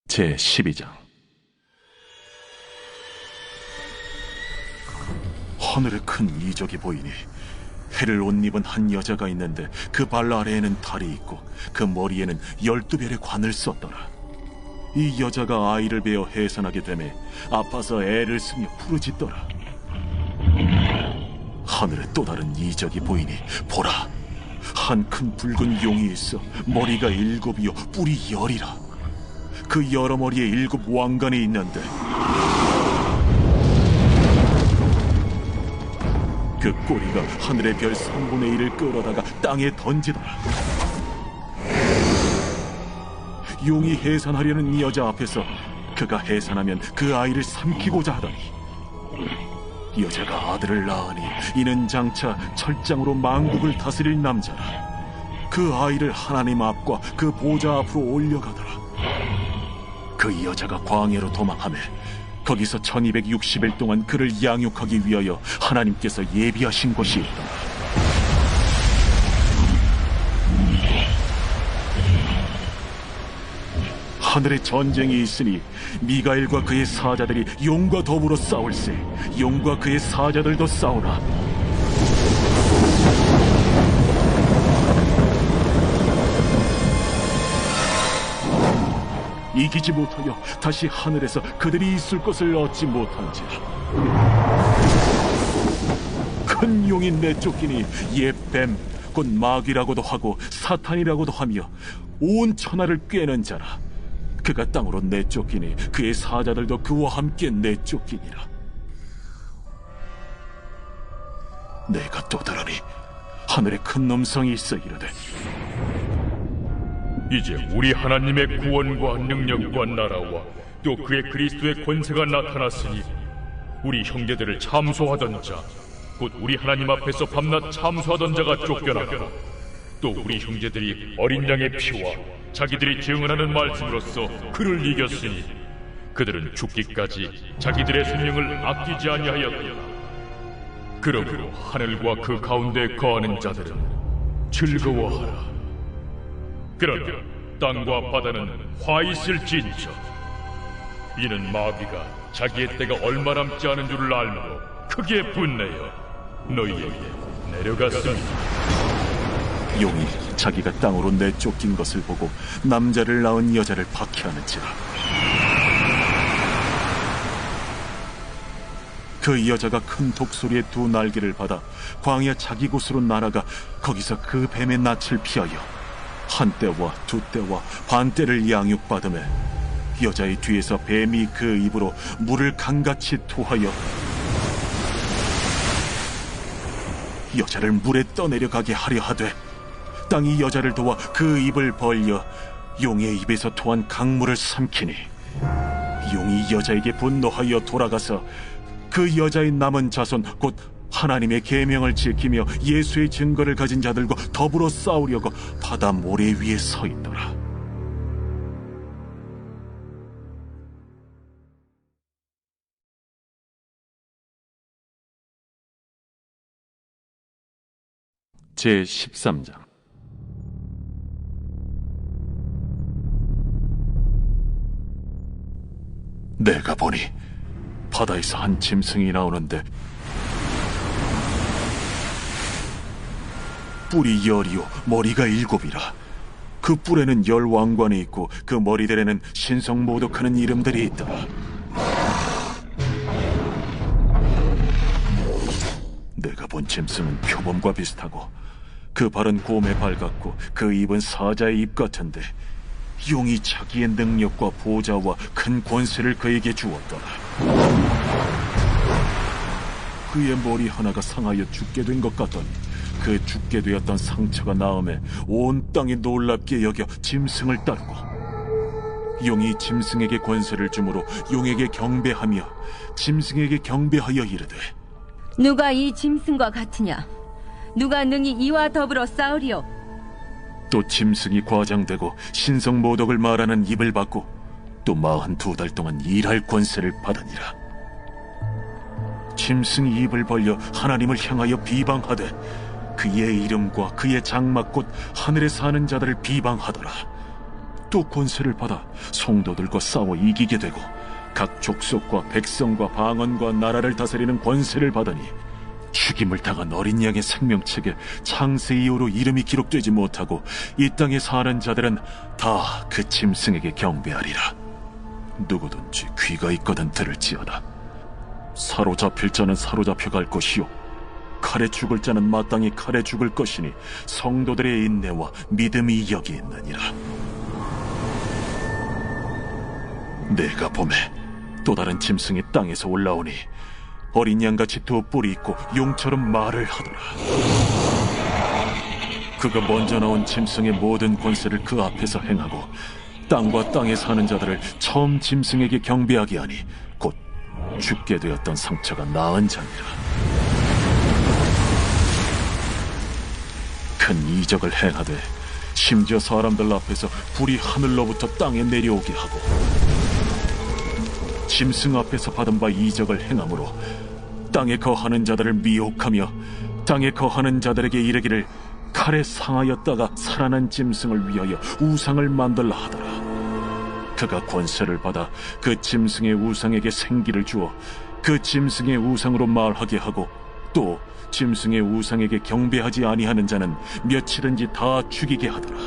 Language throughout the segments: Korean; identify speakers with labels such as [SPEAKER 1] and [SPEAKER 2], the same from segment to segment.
[SPEAKER 1] 제12장. 하늘에 큰 이적이 보이니 해를 옷 입은 한 여자가 있는데 그 발 아래에는 달이 있고 그 머리에는 12별의 관을 썼더라. 이 여자가 아이를 베어 해산하게 되매 아파서 애를 쓰며 부르짖더라. 하늘에 또 다른 이적이 보이니 보라, 한 큰 붉은 용이 있어 머리가 7이요 뿔이 10이라. 그 여러 머리에 7 왕관이 있는데 그 꼬리가 하늘의 별 3분의 1을 끌어다가 땅에 던지더라. 용이 해산하려는 이 여자 앞에서 그가 해산하면 그 아이를 삼키고자 하더니 여자가 아들을 낳으니 이는 장차 철장으로 만국을 다스릴 남자라. 그 아이를 하나님 앞과 그 보좌 앞으로 올려가더라. 그 여자가 광야로 도망하며 거기서 1260일 동안 그를 양육하기 위하여 하나님께서 예비하신 곳이 있더라. 하늘에 전쟁이 있으니 미가엘과 그의 사자들이 용과 더불어 싸울세. 용과 그의 사자들도 싸우나 이기지 못하여 다시 하늘에서 그들이 있을 것을 얻지 못한지라. 큰 용이 내쫓기니 옛 뱀 곧 마귀라고도 하고 사탄이라고도 하며 온 천하를 꿰는 자라. 그가 땅으로 내쫓기니 그의 사자들도 그와 함께 내쫓기니라. 내가 또 들으니 하늘에 큰 음성이 있어 이르되,
[SPEAKER 2] 이제 우리 하나님의 구원과 능력과 나라와 또 그의 그리스도의 권세가 나타났으니 우리 형제들을 참소하던 자, 곧 우리 하나님 앞에서 밤낮 참소하던 자가 쫓겨나고 또 우리 형제들이 어린 양의 피와 자기들이 증언하는 말씀으로써 그를 이겼으니 그들은 죽기까지 자기들의 생명을 아끼지 아니하였다. 그러므로 하늘과 그 가운데 거하는 자들은 즐거워하라. 그러나 땅과 바다는 화 있을진저. 이는 마귀가 자기의 때가 얼마 남지 않은 줄을 알므로 크게 분내어 너희에게 내려갔습니다.
[SPEAKER 1] 용이 자기가 땅으로 내쫓긴 것을 보고 남자를 낳은 여자를 박해하는지라. 그 여자가 큰 독소리의 2 날개를 받아 광야 자기 곳으로 날아가 거기서 그 뱀의 낯을 피하여 한때와 2때와 반때를 양육받으며 여자의 뒤에서 뱀이 그 입으로 물을 강같이 토하여 여자를 물에 떠내려가게 하려 하되 땅이 여자를 도와 그 입을 벌려 용의 입에서 토한 강물을 삼키니 용이 여자에게 분노하여 돌아가서 그 여자의 남은 자손 곧 하나님의 계명을 지키며 예수의 증거를 가진 자들과 더불어 싸우려고 바다 모래 위에 서 있더라. 제13장. 내가 보니 바다에서 한 짐승이 나오는데 뿔이 10이요 머리가 7이라. 그 뿔에는 10 왕관이 있고 그 머리들에는 신성모독하는 이름들이 있더라. 내가 본 짐승은 표범과 비슷하고 그 발은 곰의 발 같고 그 입은 사자의 입 같은데 용이 자기의 능력과 보좌와 큰 권세를 그에게 주었더라. 그의 머리 하나가 상하여 죽게 된 것 같더니 그 죽게 되었던 상처가 나음에 온 땅이 놀랍게 여겨 짐승을 따르고 용이 짐승에게 권세를 주므로 용에게 경배하며 짐승에게 경배하여 이르되,
[SPEAKER 3] 누가 이 짐승과 같으냐? 누가 능히 이와 더불어 싸우리요?
[SPEAKER 1] 또 짐승이 과장되고 신성모독을 말하는 입을 받고 또 42달 동안 일할 권세를 받으니라. 짐승이 입을 벌려 하나님을 향하여 비방하되 그의 이름과 그의 장막 곧 하늘에 사는 자들을 비방하더라. 또 권세를 받아 성도들과 싸워 이기게 되고 각 족속과 백성과 방언과 나라를 다스리는 권세를 받으니 죽임을 당한 어린 양의 생명책에 창세 이후로 이름이 기록되지 못하고 이 땅에 사는 자들은 다 그 짐승에게 경배하리라. 누구든지 귀가 있거든 들을지어다. 사로잡힐 자는 사로잡혀갈 것이요 칼에 죽을 자는 마땅히 칼에 죽을 것이니 성도들의 인내와 믿음이 여기 있느니라. 내가 보매 또 다른 짐승이 땅에서 올라오니 어린 양같이 두 뿔이 있고 용처럼 말을 하더라. 그가 먼저 나온 짐승의 모든 권세를 그 앞에서 행하고 땅과 땅에 사는 자들을 처음 짐승에게 경배하게 하니 곧 죽게 되었던 상처가 나은 자니라. 큰 이적을 행하되 심지어 사람들 앞에서 불이 하늘로부터 땅에 내려오게 하고 짐승 앞에서 받은 바 이적을 행함으로 땅에 거하는 자들을 미혹하며 땅에 거하는 자들에게 이르기를 칼에 상하였다가 살아난 짐승을 위하여 우상을 만들라 하더라. 그가 권세를 받아 그 짐승의 우상에게 생기를 주어 그 짐승의 우상으로 말하게 하고 또 짐승의 우상에게 경배하지 아니하는 자는 며칠든지 다 죽이게 하더라.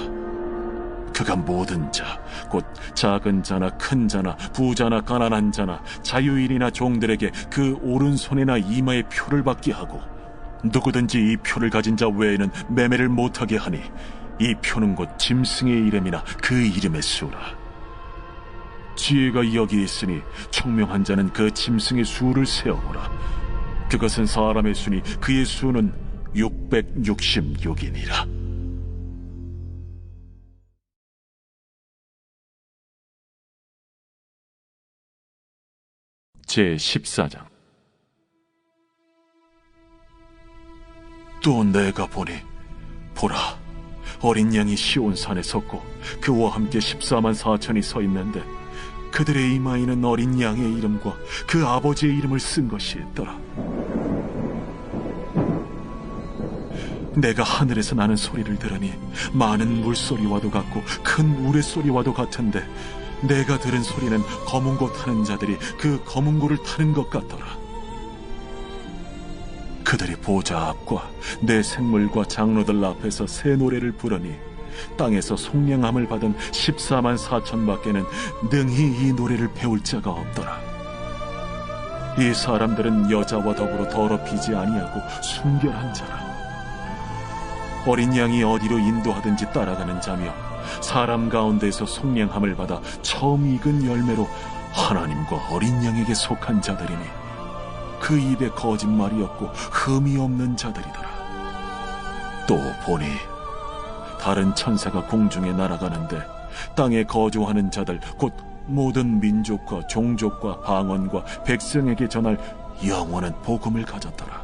[SPEAKER 1] 그가 모든 자, 곧 작은 자나 큰 자나 부자나 가난한 자나 자유인이나 종들에게 그 오른손이나 이마에 표를 받게 하고 누구든지 이 표를 가진 자 외에는 매매를 못하게 하니 이 표는 곧 짐승의 이름이나 그 이름의 수라. 지혜가 여기 있으니 총명한 자는 그 짐승의 수를 세어보라. 그것은 사람의 수니 그의 수는 666이니라. 제14장. 또 내가 보니 보라 어린 양이 시온산에 섰고 그와 함께 14만 4천이 서 있는데 그들의 이마에는 어린 양의 이름과 그 아버지의 이름을 쓴 것이 있더라. 내가 하늘에서 나는 소리를 들으니 많은 물소리와도 같고 큰 우레소리와도 같은데 내가 들은 소리는 검은고 타는 자들이 그 검은고를 타는 것 같더라. 그들이 보좌 앞과 내 생물과 장로들 앞에서 새 노래를 부르니 땅에서 속량함을 받은 14만 4천 밖에는 능히 이 노래를 배울 자가 없더라. 이 사람들은 여자와 더불어 더럽히지 아니하고 순결한 자라. 어린 양이 어디로 인도하든지 따라가는 자며 사람 가운데에서 속량함을 받아 처음 익은 열매로 하나님과 어린 양에게 속한 자들이니 그 입에 거짓말이 없고 흠이 없는 자들이더라. 또 보니 다른 천사가 공중에 날아가는데 땅에 거주하는 자들 곧 모든 민족과 종족과 방언과 백성에게 전할 영원한 복음을 가졌더라.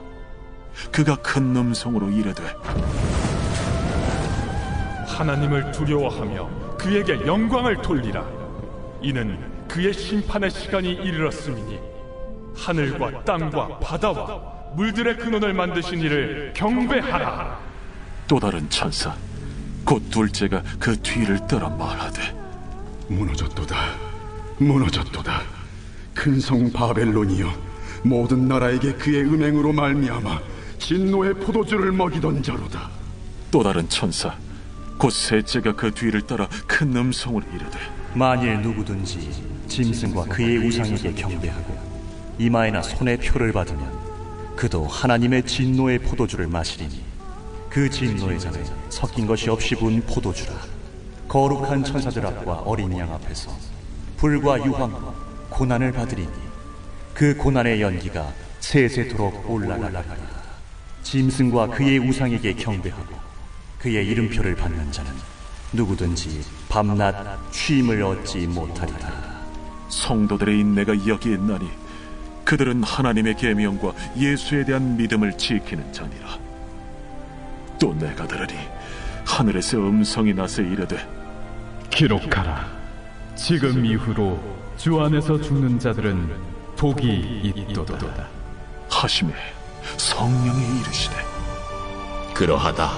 [SPEAKER 1] 그가 큰 음성으로 이르되
[SPEAKER 4] 하나님을 두려워하며 그에게 영광을 돌리라. 이는 그의 심판의 시간이 이르렀음이니 하늘과 땅과 바다와 물들의 근원을 만드신 이를 경배하라.
[SPEAKER 1] 또 다른 천사 곧 둘째가 그 뒤를 따라 말하되
[SPEAKER 5] 무너졌도다 무너졌도다. 큰 성 바벨론이여 모든 나라에게 그의 음행으로 말미암아 진노의 포도주를 먹이던 자로다.
[SPEAKER 1] 또 다른 천사 곧 셋째가 그 뒤를 따라 큰 음성으로 이르되
[SPEAKER 6] 만일 누구든지 짐승과 그의 우상에게 경배하고 이마에나 손에 표를 받으면 그도 하나님의 진노의 포도주를 마시리니 그 진노의 잔에 섞인 것이 없이 부은 포도주라. 거룩한 천사들 앞과 어린 양 앞에서 불과 유황과 고난을 받으리니 그 고난의 연기가 세세토록 올라가리라. 짐승과 그의 우상에게 경배하고 그의 이름표를 받는 자는 누구든지 밤낮 쉼을 얻지 못하리라.
[SPEAKER 1] 성도들의 인내가 여기 있나니 그들은 하나님의 계명과 예수에 대한 믿음을 지키는 자니라. 또 내가 들으니 하늘에서 음성이 나서 이르되
[SPEAKER 7] 기록하라. 지금 이후로 주 안에서 죽는 자들은 복이 있도다
[SPEAKER 1] 하시매 성령이 이르시되
[SPEAKER 8] 그러하다.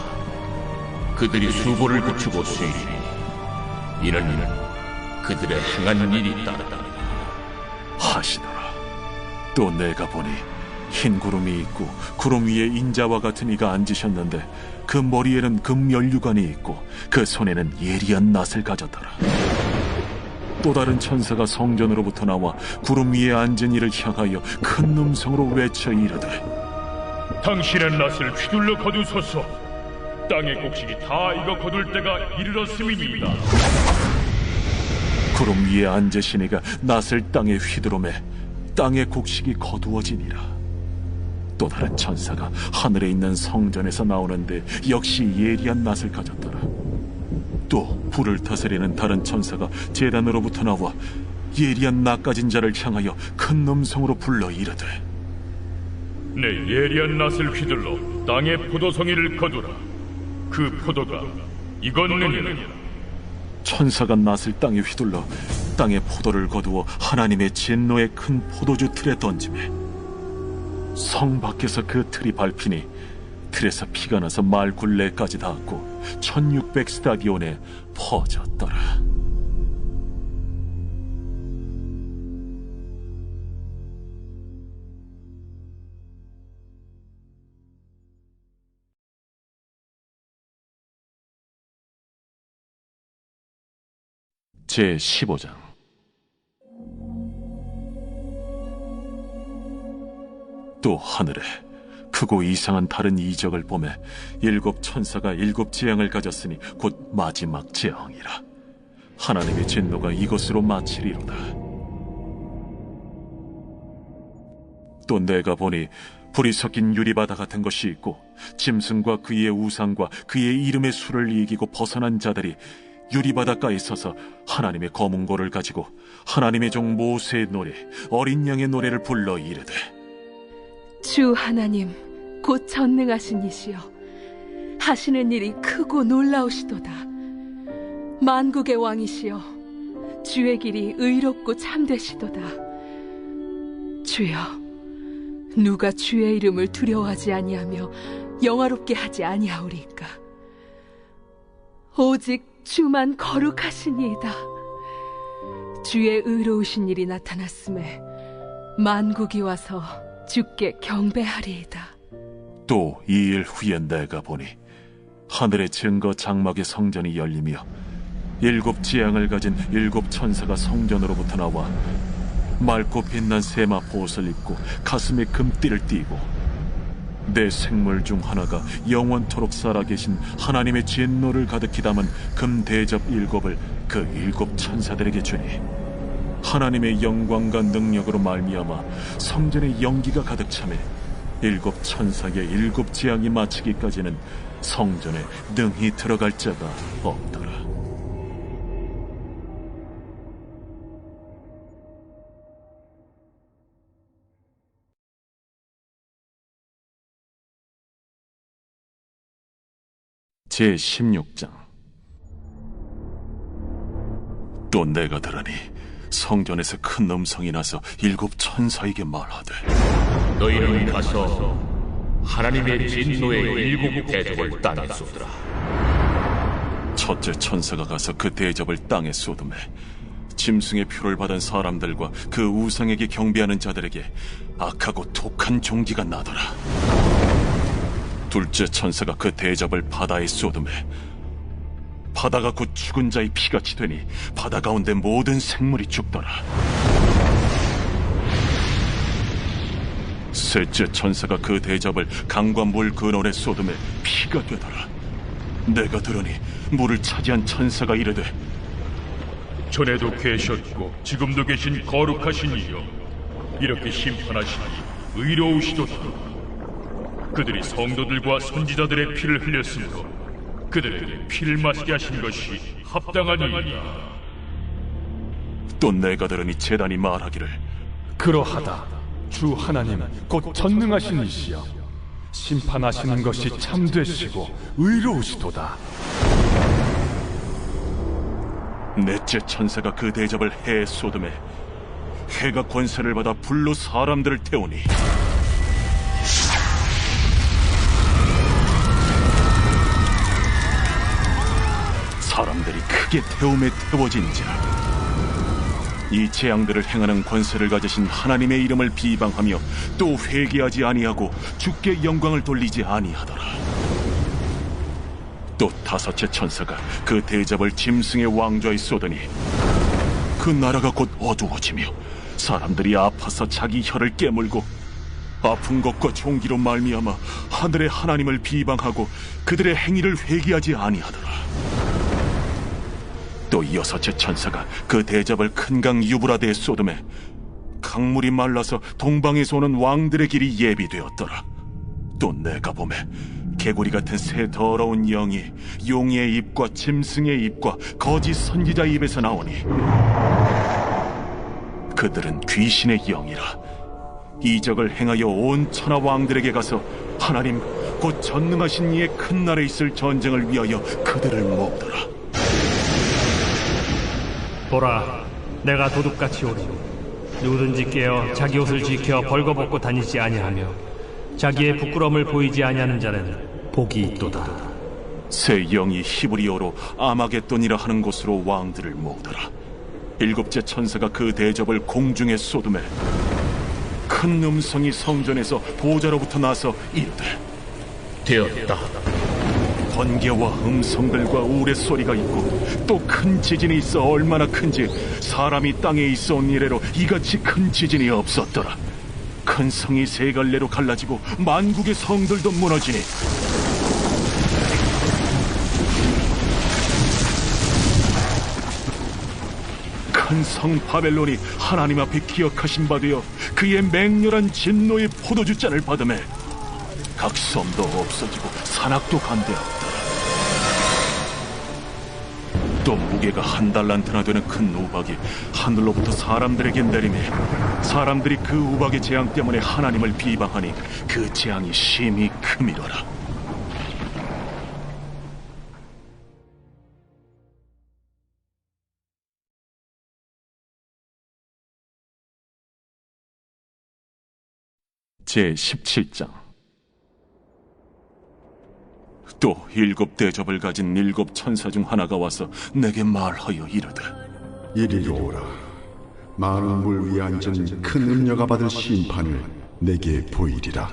[SPEAKER 8] 그들이 수고를 그치고 쉬니 이는 그들의 행한 일이 따르다.
[SPEAKER 1] 하시더라. 또 내가 보니 흰 구름이 있고 구름 위에 인자와 같은 이가 앉으셨는데 그 머리에는 금면류관이 있고 그 손에는 예리한 낫을 가졌더라. 또 다른 천사가 성전으로부터 나와 구름 위에 앉은 이를 향하여 큰 음성으로 외쳐 이르되,
[SPEAKER 2] 당신의 낫을 휘둘러 거두소서. 땅의 곡식이 다 익어 거둘 때가 이르렀음이니이다.
[SPEAKER 1] 구름 위에 앉으신 이가 낫을 땅에 휘두르매 땅의 곡식이 거두어지니라. 또 다른 천사가 하늘에 있는 성전에서 나오는데 역시 예리한 낫을 가졌더라. 또 불을 다스리는 다른 천사가 제단으로부터 나와 예리한 낫 가진 자를 향하여 큰 음성으로 불러 이르되,
[SPEAKER 2] 내 예리한 낫을 휘둘러 땅의 포도송이를 거두라. 그 포도가 익었느니라.
[SPEAKER 1] 천사가 낫을 땅에 휘둘러 땅의 포도를 거두어 하나님의 진노의 큰 포도주 틀에 던지매 성 밖에서 그 틀이 밟히니 틀에서 피가 나서 말 굴레까지 닿았고 1600 스타디온에 퍼졌더라. 제15장. 또 하늘에 크고 이상한 다른 이적을 보매 7 천사가 7 재앙을 가졌으니 곧 마지막 재앙이라. 하나님의 진노가 이것으로 마치리로다. 또 내가 보니 불이 섞인 유리바다 같은 것이 있고 짐승과 그의 우상과 그의 이름의 수를 이기고 벗어난 자들이 유리바닷가에 서서 하나님의 검은고를 가지고 하나님의 종 모세의 노래, 어린 양의 노래를 불러 이르되,
[SPEAKER 9] 주 하나님 곧 전능하신 이시여, 하시는 일이 크고 놀라우시도다. 만국의 왕이시여, 주의 길이 의롭고 참되시도다. 주여, 누가 주의 이름을 두려워하지 아니하며 영화롭게 하지 아니하오리까? 오직 주만 거룩하시니이다. 주의 의로우신 일이 나타났음에 만국이 와서 주께 경배하리이다.
[SPEAKER 1] 또 2일 후에 내가 보니 하늘의 증거 장막의 성전이 열리며 7 재앙을 가진 7 천사가 성전으로부터 나와 맑고 빛난 세마포 옷을 입고 가슴에 금띠를 띠고 내 생물 중 하나가 영원토록 살아계신 하나님의 진노를 가득히 담은 금 대접 7을 그 7 천사들에게 주니 하나님의 영광과 능력으로 말미암아 성전에 연기가 가득 차매 7 천사의 7 재앙이 마치기까지는 성전에 능히 들어갈 자가 없더라. 제16장. 또 내가 들으니 성전에서 큰 음성이 나서 7 천사에게 말하되,
[SPEAKER 8] 너희는 가서 하나님의 진노의 7 대접을 땅에 쏟으라.
[SPEAKER 1] 첫째 천사가 가서 그 대접을 땅에 쏟음에 짐승의 표를 받은 사람들과 그 우상에게 경배하는 자들에게 악하고 독한 종기가 나더라. 둘째 천사가 그 대접을 바다에 쏟음에 바다가 곧 죽은 자의 피같이 되니 바다 가운데 모든 생물이 죽더라. 셋째 천사가 그 대접을 강과 물 근원에 쏟음에 피가 되더라. 내가 들으니 물을 차지한 천사가 이르되,
[SPEAKER 2] 전에도 계셨고 지금도 계신 거룩하신 이여, 이렇게 심판하시니 의로우시도다. 그들이 성도들과 선지자들의 피를 흘렸으므로 그들에게 피를 마시게 하신 것이 합당하니이다.
[SPEAKER 1] 또 내가 들으니 제단이 말하기를,
[SPEAKER 4] 그러하다. 주 하나님 곧 전능하신 이시여, 심판하시는 것이 참되시고 의로우시도다.
[SPEAKER 1] 넷째 천사가 그 대접을 해에 쏟음에 해가 권세를 받아 불로 사람들을 태우니 사람들이 크게 태움에 태워진지라. 이 재앙들을 행하는 권세를 가지신 하나님의 이름을 비방하며 또 회개하지 아니하고 주께 영광을 돌리지 아니하더라. 또 다섯째 천사가 그 대접을 짐승의 왕좌에 쏟으니 그 나라가 곧 어두워지며 사람들이 아파서 자기 혀를 깨물고 아픈 것과 종기로 말미암아 하늘의 하나님을 비방하고 그들의 행위를 회개하지 아니하더라. 또 여섯째 천사가 그 대접을 큰 강 유브라데에 쏟음에 강물이 말라서 동방에서 오는 왕들의 길이 예비되었더라. 또 내가 보매 개구리 같은 새 더러운 영이 용의 입과 짐승의 입과 거짓 선지자 입에서 나오니 그들은 귀신의 영이라. 이적을 행하여 온 천하 왕들에게 가서 하나님 곧 전능하신 이의 큰 날에 있을 전쟁을 위하여 그들을 모으더라.
[SPEAKER 10] 보라, 내가 도둑같이 오리니 누구든지 깨어 자기 옷을 지켜 벌거벗고 다니지 아니하며 자기의 부끄러움을 보이지 아니하는 자는 복이 있도다.
[SPEAKER 1] 새 영이 히브리어로 아마겟돈이라 하는 곳으로 왕들을 모으더라. 일곱째 천사가 그 대접을 공중에 쏟음에 큰 음성이 성전에서 보좌로부터 나서 이르되
[SPEAKER 8] 되었다.
[SPEAKER 1] 번개와 음성들과 우레소리가 있고 또 큰 지진이 있어 얼마나 큰지 사람이 땅에 있어 온 이래로 이같이 큰 지진이 없었더라. 큰 성이 세 갈래로 갈라지고 만국의 성들도 무너지니 큰 성 바벨론이 하나님 앞에 기억하신 바 되어 그의 맹렬한 진노의 포도주잔을 받으매 각 섬도 없어지고 산악도 간대하였다. 또 무게가 1달란트나 되는 큰 우박이 하늘로부터 사람들에게 내리매 사람들이 그 우박의 재앙 때문에 하나님을 비방하니 그 재앙이 심히 크미더라. 제17장. 또 7 대접을 가진 7 천사 중 하나가 와서 내게 말하여 이르되
[SPEAKER 5] 이리로 오라. 많은 물 위에 앉은 큰 음녀가 받을 심판을 내게 보이리라.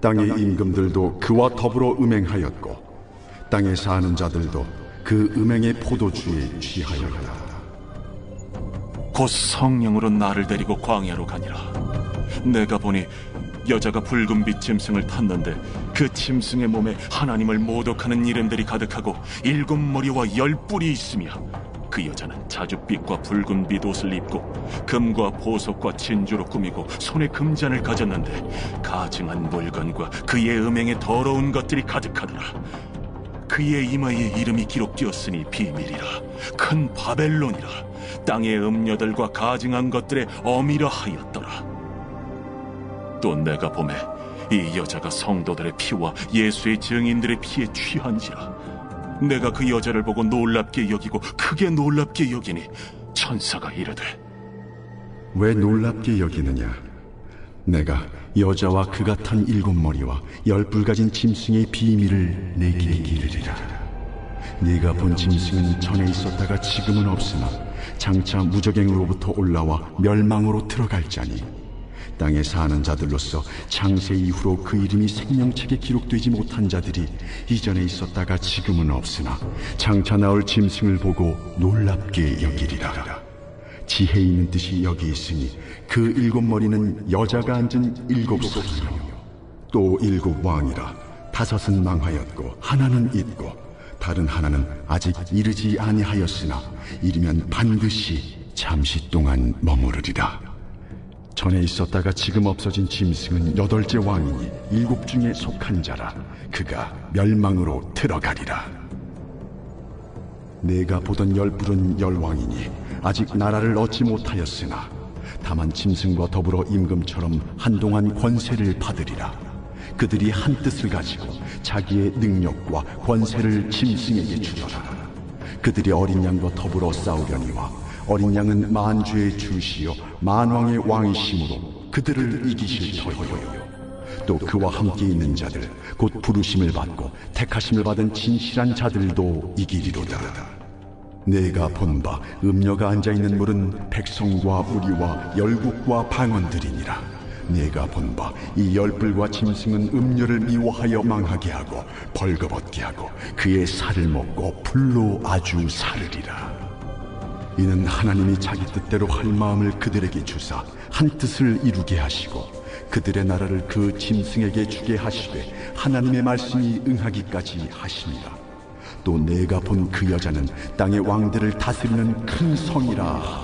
[SPEAKER 5] 땅의 임금들도 그와 더불어 음행하였고 땅에 사는 자들도 그 음행의 포도주에 취하였다.
[SPEAKER 1] 곧 성령으로 나를 데리고 광야로 가니라. 내가 보니 여자가 붉은빛 짐승을 탔는데 그 짐승의 몸에 하나님을 모독하는 이름들이 가득하고 7 머리와 10 뿔이 있으며 그 여자는 자줏빛과 붉은빛 옷을 입고 금과 보석과 진주로 꾸미고 손에 금잔을 가졌는데 가증한 물건과 그의 음행에 더러운 것들이 가득하더라. 그의 이마에 이름이 기록되었으니 비밀이라. 큰 바벨론이라. 땅의 음녀들과 가증한 것들의 어미라 하였더라. 또 내가 보매 이 여자가 성도들의 피와 예수의 증인들의 피에 취한지라. 내가 그 여자를 보고 놀랍게 여기고 크게 놀랍게 여기니 천사가 이르되
[SPEAKER 5] 왜 놀랍게 여기느냐? 내가 여자와 그가 탄 7 머리와 10 뿔 가진 짐승의 비밀을 내게 이르리라. 네가 본 짐승은 전에 있었다가 지금은 없으나 장차 무적행으로부터 올라와 멸망으로 들어갈 자니 땅에 사는 자들로서 창세 이후로 그 이름이 생명책에 기록되지 못한 자들이 이전에 있었다가 지금은 없으나 장차 나올 짐승을 보고 놀랍게 여기리라. 지혜 있는 뜻이 여기 있으니 그 7 머리는 여자가 앉은 7 소이요 또 7 왕이라. 5은 망하였고 하나는 있고 다른 하나는 아직 이르지 아니하였으나 이르면 반드시 잠시 동안 머무르리라. 전에 있었다가 지금 없어진 짐승은 8째 왕이니 7 중에 속한 자라. 그가 멸망으로 들어가리라. 내가 보던 10 뿔은 10 왕이니 아직 나라를 얻지 못하였으나 다만 짐승과 더불어 임금처럼 한동안 권세를 받으리라. 그들이 한 뜻을 가지고 자기의 능력과 권세를 짐승에게 주더라. 그들이 어린 양과 더불어 싸우려니와 어린 양은 만주의 주시요 만왕의 왕이심으로 그들을 이기실 터이요. 또 그와 함께 있는 자들 곧 부르심을 받고 택하심을 받은 진실한 자들도 이기리로다. 내가 본 바 음녀가 앉아있는 물은 백성과 무리와 열국과 방언들이니라. 내가 본 바 이 열불과 짐승은 음녀를 미워하여 망하게 하고 벌거벗게 하고 그의 살을 먹고 불로 아주 사르리라. 이는 하나님이 자기 뜻대로 할 마음을 그들에게 주사 한 뜻을 이루게 하시고 그들의 나라를 그 짐승에게 주게 하시되 하나님의 말씀이 응하기까지 하시니라. 또 내가 본 그 여자는 땅의 왕들을 다스리는 큰 성이라